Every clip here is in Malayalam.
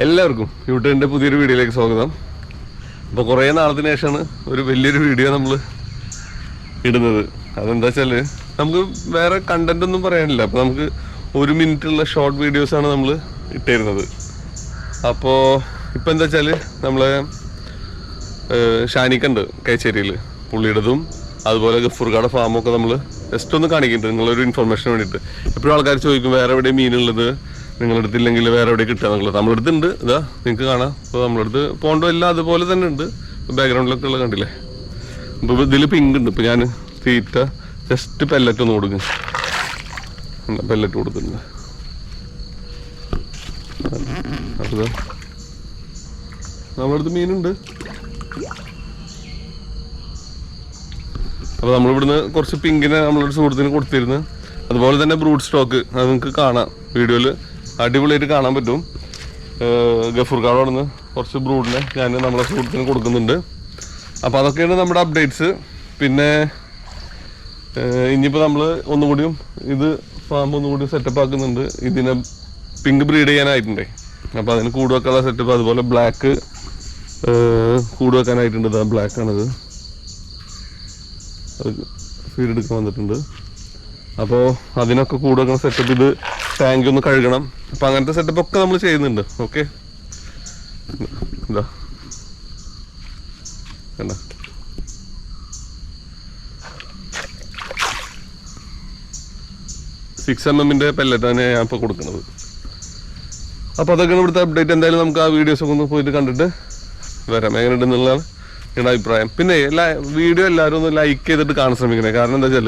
എല്ലാവർക്കും യൂട്യൂബിൻ്റെ പുതിയൊരു വീഡിയോയിലേക്ക് സ്വാഗതം. അപ്പോൾ കുറേ നാളത്തിന് ശേഷമാണ് ഒരു വലിയൊരു വീഡിയോ നമ്മൾ ഇടുന്നത്. അതെന്താ വെച്ചാൽ നമുക്ക് വേറെ കണ്ടന്റ് ഒന്നും പറയാനില്ല. അപ്പോൾ നമുക്ക് 1 മിനിറ്റുള്ള ഷോർട്ട് വീഡിയോസാണ് നമ്മൾ ഇട്ടിരുന്നത്. അപ്പോൾ ഇപ്പോൾ എന്താ വെച്ചാൽ നമ്മളെ ഷാനിക്കുണ്ട് കൈച്ചേരിയിൽ, പുള്ളിയുടേതും അതുപോലെ ഗഫൂർക്കാടെ ഫാമൊക്കെ നമ്മൾ ജസ്റ്റ് ഒന്ന് കാണിക്കുന്നുണ്ട് നിങ്ങളൊരു ഇൻഫർമേഷന് വേണ്ടിയിട്ട്. എപ്പോഴും ആൾക്കാർ ചോദിക്കും വേറെ എവിടെ മീനുള്ളത് നിങ്ങളുടെ അടുത്തില്ലെങ്കിൽ വേറെ എവിടെ കിട്ടുക എന്നുള്ളത്. നമ്മുടെ അടുത്തുണ്ട്, ഇതാ നിങ്ങൾക്ക് കാണാം. അപ്പോൾ നമ്മുടെ അടുത്ത് പോണ്ടോ എല്ലാം അതുപോലെ തന്നെ ഉണ്ട്. ബാക്ക്ഗ്രൗണ്ടിലൊക്കെ ഉള്ള കണ്ടില്ലേ. ഇപ്പോൾ ഇതിൽ പിങ്ക് ഉണ്ട്. ഇപ്പോൾ ഞാൻ തീറ്റ ജസ്റ്റ് പെല്ലറ്റ് ഒന്ന് കൊടുക്കും, പെല്ലറ്റ് കൊടുക്കുന്നുണ്ട്. അപ്പോൾ നമ്മുടെ അടുത്ത് മീനുണ്ട്. അപ്പോൾ നമ്മളിവിടുന്ന് കുറച്ച് പിങ്കിനെ നമ്മളൊരു സുഹൃത്തിന് കൊടുത്തിരുന്നു. അതുപോലെ തന്നെ ബ്രൂഡ് സ്റ്റോക്ക് അത് നിങ്ങൾക്ക് കാണാം, വീഡിയോയിൽ അടിപൊളിയായിട്ട് കാണാൻ പറ്റും. ഗഫൂർക്കാട് നിന്ന് കുറച്ച് ബ്രൂഡിനെ ഞാൻ നമ്മളെ സുഹൃത്തിന് കൊടുക്കുന്നുണ്ട്. അപ്പോൾ അതൊക്കെയാണ് നമ്മുടെ അപ്ഡേറ്റ്സ്. പിന്നെ ഇനിയിപ്പോൾ നമ്മൾ ഒന്നുകൂടിയും ഇത് ഫാം ഒന്നുകൂടി സെറ്റപ്പ് ആക്കുന്നുണ്ട്. ഇതിനെ പിങ്ക് ബ്രീഡ് ചെയ്യാനായിട്ടുണ്ടേ. അപ്പോൾ അതിന് കൂട് വെക്കാനുള്ള സെറ്റപ്പ്, അതുപോലെ ബ്ലാക്ക് കൂട് വെക്കാനായിട്ടുണ്ട്. ഇതാ ബ്ലാക്കാണിത്, അത് ഫീഡ് എടുക്കാൻ വന്നിട്ടുണ്ട്. അപ്പോൾ അതിനൊക്കെ കൂട് വെക്കുന്ന സെറ്റപ്പ്, ഇത് ടാങ്ക് ഒന്ന് കഴുകണം. അപ്പം അങ്ങനത്തെ സെറ്റപ്പ് ഒക്കെ നമ്മൾ ചെയ്യുന്നുണ്ട്. ഓക്കെ, എന്താ കണ്ട 6mm പെല്ലറ്റാണ് ഞാൻ ഇപ്പോൾ കൊടുക്കുന്നത്. അപ്പോൾ അതൊക്കെയാണ് ഇവിടുത്തെ അപ്ഡേറ്റ്. എന്തായാലും നമുക്ക് ആ വീഡിയോസൊക്കെ ഒന്ന് പോയിട്ട് കണ്ടിട്ട് വരാം, എങ്ങനെ ഉണ്ടെന്നുള്ളതാണ് നിങ്ങളുടെ അഭിപ്രായം. പിന്നെ വീഡിയോ എല്ലാവരും ഒന്ന് ലൈക്ക് ചെയ്തിട്ട് കാണാൻ ശ്രമിക്കണേ. കാരണം എന്താ വെച്ചാൽ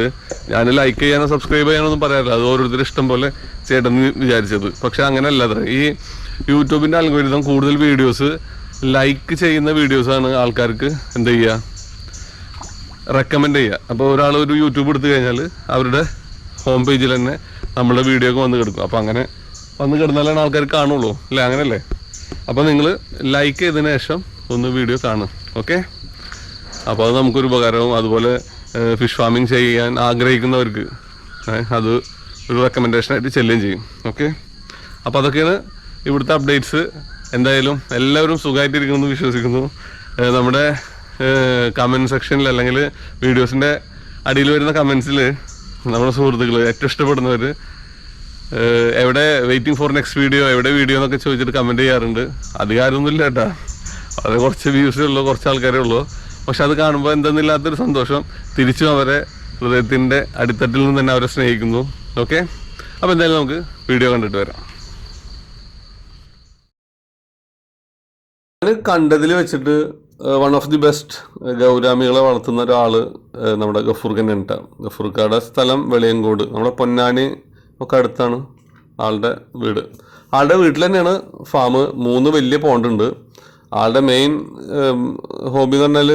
ഞാൻ ലൈക്ക് ചെയ്യാനോ സബ്സ്ക്രൈബ് ചെയ്യാനൊന്നും പറയാറില്ല, അത് ഓരോരുത്തരും ഇഷ്ടം പോലെ ചെയ്യണമെന്ന് വിചാരിച്ചത്. പക്ഷെ അങ്ങനെയല്ല. ഈ യൂട്യൂബിൻ്റെ അൽഗോരിതം കൂടുതൽ വീഡിയോസ് ലൈക്ക് ചെയ്യുന്ന വീഡിയോസാണ് ആൾക്കാർക്ക് എന്താ ചെയ്യുക, റെക്കമെൻഡ് ചെയ്യുക. അപ്പോൾ ഒരാൾ ഒരു യൂട്യൂബ് എടുത്തു കഴിഞ്ഞാൽ അവരുടെ ഹോം പേജിൽ തന്നെ നമ്മുടെ വീഡിയോ ഒക്കെ വന്ന് കിടക്കും. അപ്പോൾ അങ്ങനെ വന്ന് കിടന്നാലാണ് ആൾക്കാർ കാണുള്ളൂ, അല്ലേ? അങ്ങനെയല്ലേ? അപ്പോൾ നിങ്ങൾ ലൈക്ക് ചെയ്തതിന് ശേഷം ഒന്ന് വീഡിയോ കാണും. ഓക്കെ, അപ്പോൾ അത് നമുക്കൊരു ഉപകാരവും. അതുപോലെ ഫിഷ് ഫാമിങ് ചെയ്യാൻ ആഗ്രഹിക്കുന്നവർക്ക് അത് ഒരു റെക്കമെൻഡേഷനായിട്ട് ചെല്ലുകയും ചെയ്യും. ഓക്കെ, അപ്പോൾ അതൊക്കെയാണ് ഇവിടുത്തെ അപ്ഡേറ്റ്സ്. എന്തായാലും എല്ലാവരും സുഖമായിട്ടിരിക്കുമെന്ന് വിശ്വസിക്കുന്നു. നമ്മുടെ കമൻറ്റ് സെക്ഷനിൽ അല്ലെങ്കിൽ വീഡിയോസിൻ്റെ അടിയിൽ വരുന്ന കമൻസിൽ നമ്മുടെ സുഹൃത്തുക്കൾ ഏറ്റവും ഇഷ്ടപ്പെടുന്നവർ എവിടെ വെയിറ്റിംഗ് ഫോർ നെക്സ്റ്റ് വീഡിയോ, എവിടെ വീഡിയോ എന്നൊക്കെ ചോദിച്ചിട്ട് കമൻറ്റ് ചെയ്യാറുണ്ട്. അധികാരമൊന്നുമില്ല കേട്ടോ, അത് കുറച്ച് വ്യൂസേ ഉള്ളൂ, കുറച്ച് ആൾക്കാരേ ഉള്ളൂ. പക്ഷെ അത് കാണുമ്പോൾ എന്തെന്നില്ലാത്തൊരു സന്തോഷം തിരിച്ചും അവരെ ഹൃദയത്തിൻ്റെ അടിത്തട്ടിൽ നിന്ന് തന്നെ അവരെ സ്നേഹിക്കുന്നു. ഓക്കെ, അപ്പോൾ എന്തായാലും നമുക്ക് വീഡിയോ കണ്ടിട്ട് വരാം. ഞാൻ കണ്ടതിൽ വെച്ചിട്ട് വൺ ഓഫ് ദി ബെസ്റ്റ് ഗൗരാമികളെ വളർത്തുന്ന ഒരാൾ നമ്മുടെ ഗഫൂർ തന്നെയാണ് കേട്ടോ. ഗഫൂർക്കാടെ സ്ഥലം വെളിയങ്കോട്, നമ്മുടെ പൊന്നാനി ഒക്കെ അടുത്താണ് ആളുടെ വീട്. ആളുടെ വീട്ടിൽ തന്നെയാണ് ഫാം. 3 വലിയ പോണ്ടുണ്ട്. ആളുടെ മെയിൻ ഹോബി എന്ന് പറഞ്ഞാൽ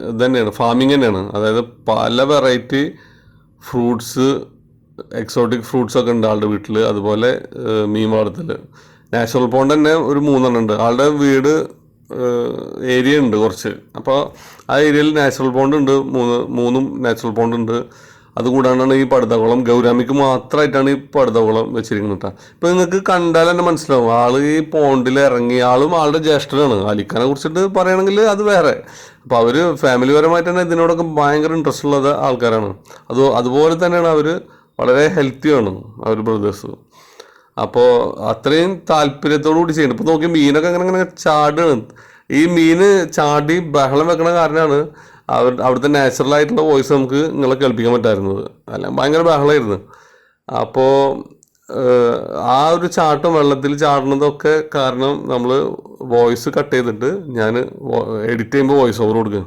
ഇത് തന്നെയാണ്, ഫാമിങ് തന്നെയാണ്. അതായത് പല വെറൈറ്റി ഫ്രൂട്ട്സ്, എക്സോട്ടിക് ഫ്രൂട്ട്സൊക്കെ ഉണ്ട് ആളുടെ വീട്ടിൽ. അതുപോലെ മീൻ വളർത്തൽ. നാച്ചുറൽ പോണ്ട് തന്നെ ഒരു 3 ഉണ്ട്. ആളുടെ വീട് ഏരിയ ഉണ്ട് കുറച്ച്. അപ്പോൾ ആ ഏരിയയിൽ നാച്ചുറൽ പോണ്ട് ഉണ്ട്, 3 നാച്ചുറൽ പോണ്ട് ഉണ്ട്. അതുകൂടാണ്ടാണ് ഈ പടുതകുളം. ഗൗരാമിക്ക് മാത്രമായിട്ടാണ് ഈ പടുതകുളം വെച്ചിരിക്കുന്നത് കേട്ടോ. ഇപ്പോൾ നിങ്ങൾക്ക് കണ്ടാൽ തന്നെ മനസ്സിലാവും ആള് ഈ പോണ്ടിൽ ഇറങ്ങി. ആളും ആളുടെ ജ്യേഷ്ഠനാണ്. അലിഖാനെ കുറിച്ചിട്ട് പറയുകയാണെങ്കിൽ അത് വേറെ. അപ്പോൾ അവർ ഫാമിലിപരമായിട്ട് തന്നെ ഇതിനോടൊക്കെ ഭയങ്കര ഇൻട്രസ്റ്റ് ഉള്ള ആൾക്കാരാണ്. അതുപോലെ തന്നെയാണ് അവർ വളരെ ഹെൽത്തിയാണ് അവർ ബ്രദേഴ്സ്. അപ്പോൾ അത്രയും താല്പര്യത്തോടു കൂടി ചെയ്യുന്നുണ്ട്. ഇപ്പോൾ നോക്കി മീനൊക്കെ അങ്ങനെ ചാടുകയാണ്. ഈ മീന് ചാടി ബഹളം വെക്കണ കാരണമാണ് അവിടുത്തെ നാച്ചുറലായിട്ടുള്ള വോയിസ് നമുക്ക് നിങ്ങളെ കേൾപ്പിക്കാൻ പറ്റായിരുന്നത്. അല്ല, ഭയങ്കര ബഹളമായിരുന്നു. അപ്പോൾ ആ ഒരു ചാട്ടം, വെള്ളത്തിൽ ചാടുന്നതൊക്കെ കാരണം നമ്മൾ വോയിസ് കട്ട് ചെയ്തിട്ട് ഞാൻ എഡിറ്റ് ചെയ്യുമ്പോൾ വോയിസ് ഓവർ കൊടുക്കുക.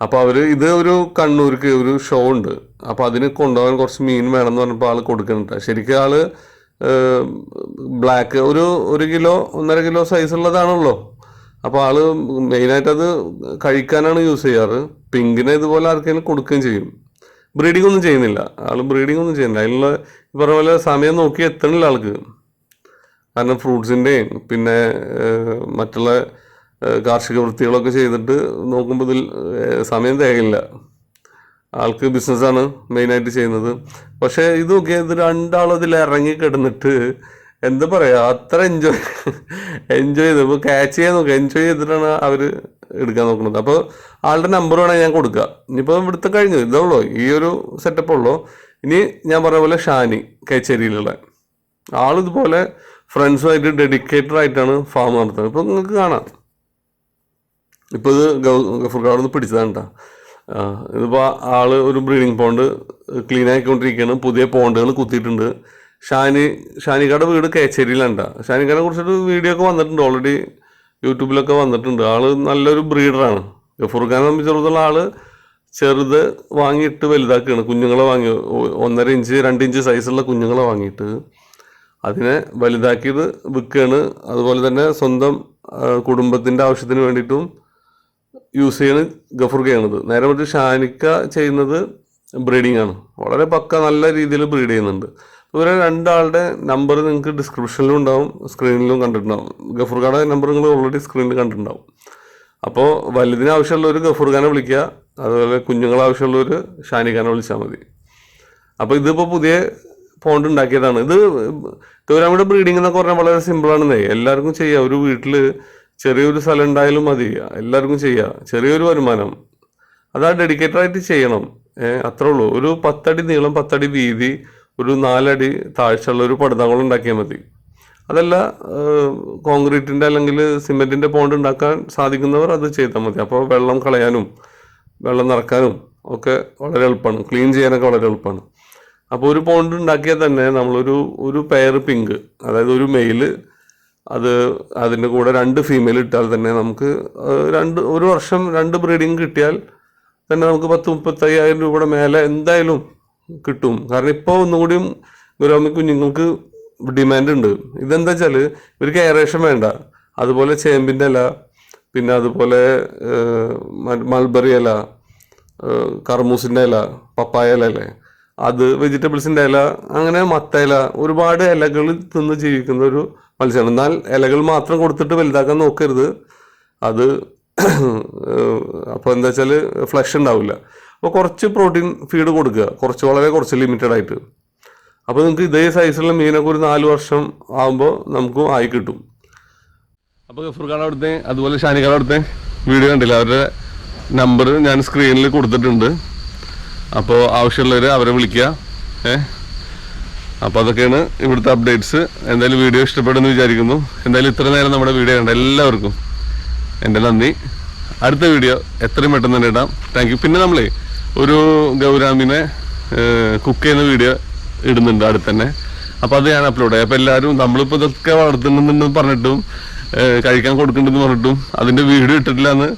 അപ്പോൾ അവർ ഇത് ഒരു കണ്ണൂർക്ക് ഒരു ഷോ ഉണ്ട്. അപ്പോൾ അതിന് കൊണ്ടുപോകാൻ കുറച്ച് മീൻ വേണമെന്ന് പറഞ്ഞപ്പോൾ ആൾ കൊടുക്കുന്നുണ്ട്. ശരിക്കും ആൾ ബ്ലാക്ക് ഒരു 1 കിലോ 1.5 കിലോ സൈസുള്ളതാണല്ലോ. അപ്പോൾ ആൾ മെയിനായിട്ട് അത് കഴിക്കാനാണ് യൂസ് ചെയ്യാറ്. പിങ്കിനെ ഇതുപോലെ ആർക്കെങ്കിലും കൊടുക്കുകയും ചെയ്യും. ബ്രീഡിംഗ് ഒന്നും ചെയ്യുന്നില്ല ആൾ, ബ്രീഡിംഗ് ഒന്നും ചെയ്യുന്നില്ല. അതിനുള്ള പറഞ്ഞ പോലെ സമയം നോക്കി എത്തണില്ല ആൾക്ക്. കാരണം ഫ്രൂട്ട്സിൻ്റെയും പിന്നെ മറ്റുള്ള കാർഷിക വൃത്തികളൊക്കെ ചെയ്തിട്ട് നോക്കുമ്പോൾ ഇതിൽ സമയം തികയില്ല. ആൾക്ക് ബിസിനസ്സാണ് മെയിനായിട്ട് ചെയ്യുന്നത്. പക്ഷേ ഇത് നോക്കിയാൽ ഇത് 2 ആളും ഇതിൽ ഇറങ്ങി കിടന്നിട്ട് എന്താ പറയാ, അത്ര എൻജോയ് ചെയ്ത് ഇപ്പോൾ ക്യാച്ച് ചെയ്യാൻ നോക്കുക, എൻജോയ് ചെയ്തിട്ടാണ് അവർ എടുക്കാൻ നോക്കുന്നത്. അപ്പോൾ ആളുടെ നമ്പർ വേണമെങ്കിൽ ഞാൻ കൊടുക്കുക. ഇനിയിപ്പോൾ ഇവിടുത്തെ കഴിഞ്ഞു, ഇതുള്ളൂ, ഈ ഒരു സെറ്റപ്പ് ഉള്ളൂ. ഇനി ഞാൻ പറഞ്ഞ പോലെ ഷാനി കേച്ചേരിയിലുള്ള ആളിതുപോലെ ഫ്രണ്ട്സുമായിട്ട് ഡെഡിക്കേറ്റഡ് ആയിട്ടാണ് ഫാം നടത്തുന്നത്. ഇപ്പോൾ നിങ്ങൾക്ക് കാണാം, ഇപ്പോൾ ഇത് ഗഫൂർക്കാട് നിന്ന് പിടിച്ചതാണ് കേട്ടോ. ഇതിപ്പോൾ ആള് ഒരു ബ്രീഡിംഗ് പോണ്ട് ക്ലീൻ ആക്കിക്കൊണ്ടിരിക്കുകയാണ്. പുതിയ പോണ്ടുകൾ കുത്തിയിട്ടുണ്ട്. ഷാനിക്കാട് വീട് കേച്ചേരിയിലാണ്. ഷാനിക്കാനെ കുറിച്ചൊരു വീഡിയോ ഒക്കെ വന്നിട്ടുണ്ട്, ഓൾറെഡി യൂട്യൂബിലൊക്കെ വന്നിട്ടുണ്ട്. ആള് നല്ലൊരു ബ്രീഡറാണ്. ഗഫൂർഖാനെ സംബന്ധിച്ചിടത്തോളം ആള് ചെറുത് വാങ്ങിയിട്ട് വലുതാക്കുകയാണ്. കുഞ്ഞുങ്ങളെ വാങ്ങി 1.5 ഇഞ്ച് 2 ഇഞ്ച് സൈസുള്ള കുഞ്ഞുങ്ങളെ വാങ്ങിയിട്ട് അതിനെ വലുതാക്കിയത് വിൽക്കുകയാണ്. അതുപോലെ തന്നെ സ്വന്തം കുടുംബത്തിൻ്റെ ആവശ്യത്തിന് വേണ്ടിയിട്ടും യൂസ് ചെയ്യണ ഗഫൂർക്കയാണിത്. നേരെ മറിച്ച് ഷാനിക്ക ചെയ്യുന്നത് ബ്രീഡിംഗ് ആണ്. വളരെ പക്ക നല്ല രീതിയിൽ ബ്രീഡ് ചെയ്യുന്നുണ്ട്. ഇവരെ രണ്ടാളുടെ നമ്പർ നിങ്ങൾക്ക് ഡിസ്ക്രിപ്ഷനിലും ഉണ്ടാവും, സ്ക്രീനിലും കണ്ടിട്ടുണ്ടാവും. ഗഫൂർഖാടെ നമ്പർ നിങ്ങൾ ഓൾറെഡി സ്ക്രീനിൽ കണ്ടിട്ടുണ്ടാവും. അപ്പോൾ വലുതിന് ആവശ്യമുള്ളവർ ഗഫൂർഖാനെ വിളിക്കുക, അതുപോലെ കുഞ്ഞുങ്ങളെ ആവശ്യമുള്ളവർ ഷാനിഖാനെ വിളിച്ചാൽ മതി. അപ്പോൾ ഇതിപ്പോൾ പുതിയ പോണ്ട് ഉണ്ടാക്കിയതാണ്. ഇത് ഗൗരാമിയുടെ ബ്രീഡിംഗ് എന്നൊക്കെ പറഞ്ഞാൽ വളരെ സിമ്പിളാണെന്നേ, എല്ലാവർക്കും ചെയ്യാം. ഒരു വീട്ടിൽ ചെറിയൊരു സ്ഥലം ഉണ്ടായാലും മതി, എല്ലാവർക്കും ചെയ്യാം. ചെറിയൊരു വരുമാനം, അതാ ഡെഡിക്കേറ്റഡ് ആയിട്ട് ചെയ്യണം. അത്രേ ഉള്ളൂ. ഒരു 10 അടി നീളം 10 അടി വീതി ഒരു 4 അടി താഴ്ചയുള്ള ഒരു പടുതാകുളം ഉണ്ടാക്കിയാൽ മതി. അതല്ല കോൺക്രീറ്റിൻ്റെ അല്ലെങ്കിൽ സിമെൻറ്റിൻ്റെ പോണ്ട് ഉണ്ടാക്കാൻ സാധിക്കുന്നവർ അത് ചെയ്താൽ മതി. അപ്പോൾ വെള്ളം കളയാനും വെള്ളം നിറക്കാനും ഒക്കെ വളരെ എളുപ്പമാണ്, ക്ലീൻ ചെയ്യാനൊക്കെ വളരെ എളുപ്പമാണ്. അപ്പോൾ ഒരു പോണ്ട് ഉണ്ടാക്കിയാൽ തന്നെ ഒരു പെയർ പിങ്ക്, അതായത് ഒരു മെയില്, അതിൻ്റെ കൂടെ 2 ഫീമെയിൽ ഇട്ടാൽ തന്നെ നമുക്ക് ഒരു വർഷം 2 ബ്രീഡിങ് കിട്ടിയാൽ തന്നെ നമുക്ക് 10-35,000 രൂപയുടെ മേലെ എന്തായാലും കിട്ടും. കാരണം ഇപ്പോൾ ഒന്നുകൂടിയും ഗൗരാമി കുഞ്ഞുങ്ങൾക്ക് ഡിമാൻഡ് ഉണ്ട്. ഇതെന്താ വെച്ചാൽ ഇവർക്ക് എയറേഷൻ വേണ്ട. അതുപോലെ ചേമ്പിൻ്റെ ഇല, പിന്നെ അതുപോലെ മൾബറി ഇല, കർമൂസിൻ്റെ ഇല, പപ്പായ ഇല അല്ലേ അത്, വെജിറ്റബിൾസിൻ്റെ ഇല, അങ്ങനെ മത്ത ഇല, ഒരുപാട് ഇലകൾ തിന്ന് ജീവിക്കുന്ന ഒരു മത്സ്യമാണ്. എന്നാൽ ഇലകൾ മാത്രം കൊടുത്തിട്ട് വലുതാക്കാൻ നോക്കരുത്. അത് അപ്പോൾ എന്താ വെച്ചാൽ ഫ്ലഷ് ഉണ്ടാവില്ല. അപ്പോൾ കുറച്ച് പ്രോട്ടീൻ ഫീഡ് കൊടുക്കുക, വളരെ കുറച്ച് ലിമിറ്റഡ് ആയിട്ട്. അപ്പോൾ നിങ്ങൾക്ക് ഇതേ സൈസുള്ള മീനൊക്കെ ഒരു 4 വർഷം ആകുമ്പോൾ നമുക്ക് ആയി കിട്ടും. അപ്പോൾ ഗഫൂർഖാടെ അവിടുത്തെ അതുപോലെ ഷാനിക്കാടെ അവിടുത്തെ വീഡിയോ കണ്ടില്ല, അവരുടെ നമ്പർ ഞാൻ സ്ക്രീനിൽ കൊടുത്തിട്ടുണ്ട്. അപ്പോൾ ആവശ്യമുള്ളവർ അവരെ വിളിക്കുക. അപ്പോൾ അതൊക്കെയാണ് ഇവിടുത്തെ അപ്ഡേറ്റ്സ്. എന്തായാലും വീഡിയോ ഇഷ്ടപ്പെടുമെന്ന് വിചാരിക്കുന്നു. എന്തായാലും ഇത്ര നേരം നമ്മുടെ വീഡിയോ കണ്ട എല്ലാവർക്കും എൻ്റെ നന്ദി. അടുത്ത വീഡിയോ എത്രയും പെട്ടെന്ന് തന്നെ ഇടാം. Thank you. പിന്നെ നമ്മളെ ഒരു ഗൗരാമിനെ കുക്ക് ചെയ്യുന്ന വീഡിയോ ഇടുന്നുണ്ട് അടുത്ത് തന്നെ. അപ്പോൾ അത് ഞാൻ അപ്ലോഡ് ചെയ്യാം. അപ്പോൾ എല്ലാവരും നമ്മളിപ്പോൾ ഇതൊക്കെ വളർത്തുന്നുണ്ടെന്ന് പറഞ്ഞിട്ടും കഴിക്കാൻ കൊടുക്കുന്നുണ്ടെന്ന് പറഞ്ഞിട്ടും അതിൻ്റെ വീഡിയോ ഇട്ടിട്ടില്ല എന്ന്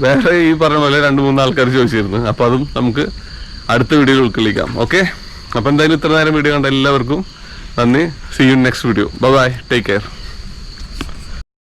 വേറെ ഈ പറഞ്ഞ പോലെ 2-3 ആൾക്കാർ ചോദിച്ചിരുന്നു. അപ്പോൾ അതും നമുക്ക് അടുത്ത വീഡിയോയിൽ ഉൾക്കൊള്ളിക്കാം. ഓക്കെ, അപ്പോൾ എന്തായാലും ഇത്ര നേരം വീഡിയോ കണ്ട എല്ലാവർക്കും നന്ദി. See you next video. Bye, take care.